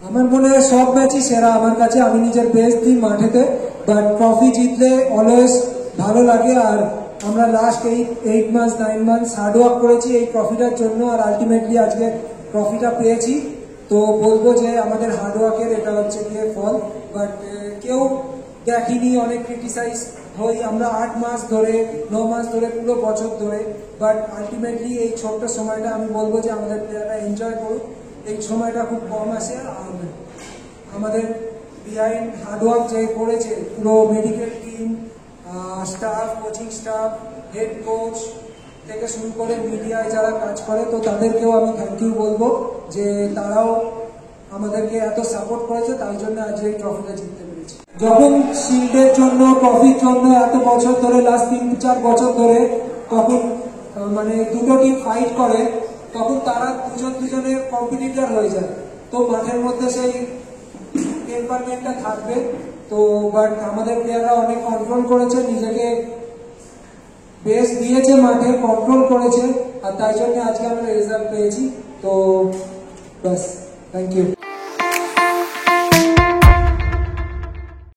আমার মনে হয় সব ম্যাচই সেরা আমার কাছে। আমি নিজের বেস্ট দিই মাঠেতে, বাট ট্রফি জিতলে অলওয়েজ ভালো লাগে। আর আমরা লাস্ট 8 মাস 9 মান্থস হার্ডওয়ার্ক করেছি এই ট্রফিটার জন্য, আর আলটিমেটলি আজকে ট্রফিটা পেয়েছি। তো বলবো যে আমাদের হার্ডওয়ার্কের এটা হচ্ছে গিয়ে ফল। বাট কেউ দেখিনি, অনেক ক্রিটিসাইজ হই আমরা 8 মাস ধরে 9 মাস ধরে পুরো বছর ধরে। বাট আলটিমেটলি এই ছোট্ট সময়টা আমি বলবো যে আমাদের প্লেয়াররা এনজয় করুক। এই সময়টা খুব কম আসে। আর আমাদের বিহাইন্ড হার্ডওয়ার্ক যে করেছে পুরো medical team, staff, coaching staff, head coach থেকে শুরু করে মিডিয়ায় যারা কাজ করে, তো তাদেরকেও আমি থ্যাংক ইউ বলবো যে তারাও আমাদেরকে এত সাপোর্ট করেছে, তাই জন্য আজ এই ট্রফিটা জিততে পেরেছি। যখন শিল্ডের জন্য, ট্রফির জন্য এত বছর ধরে, লাস্ট 3-4 বছর ধরে তখন মানে দুটো টিম ফাইট করে, তখন তারা দুজনের কম্পিটিটর হয়ে যায়। তো মাঠের মধ্যে সেই টেম্পারমেন্টটা থাকবে। তো বাট আমাদের প্লেয়াররা অনেক কন্ট্রোল করেছে, নিজেকে বেস্ট দিয়েছে, মাঠে কন্ট্রোল করেছে, আর তাই জন্য আজকে আমরা রেজাল্ট পেয়েছি। তো বাস, থ্যাংক ইউ।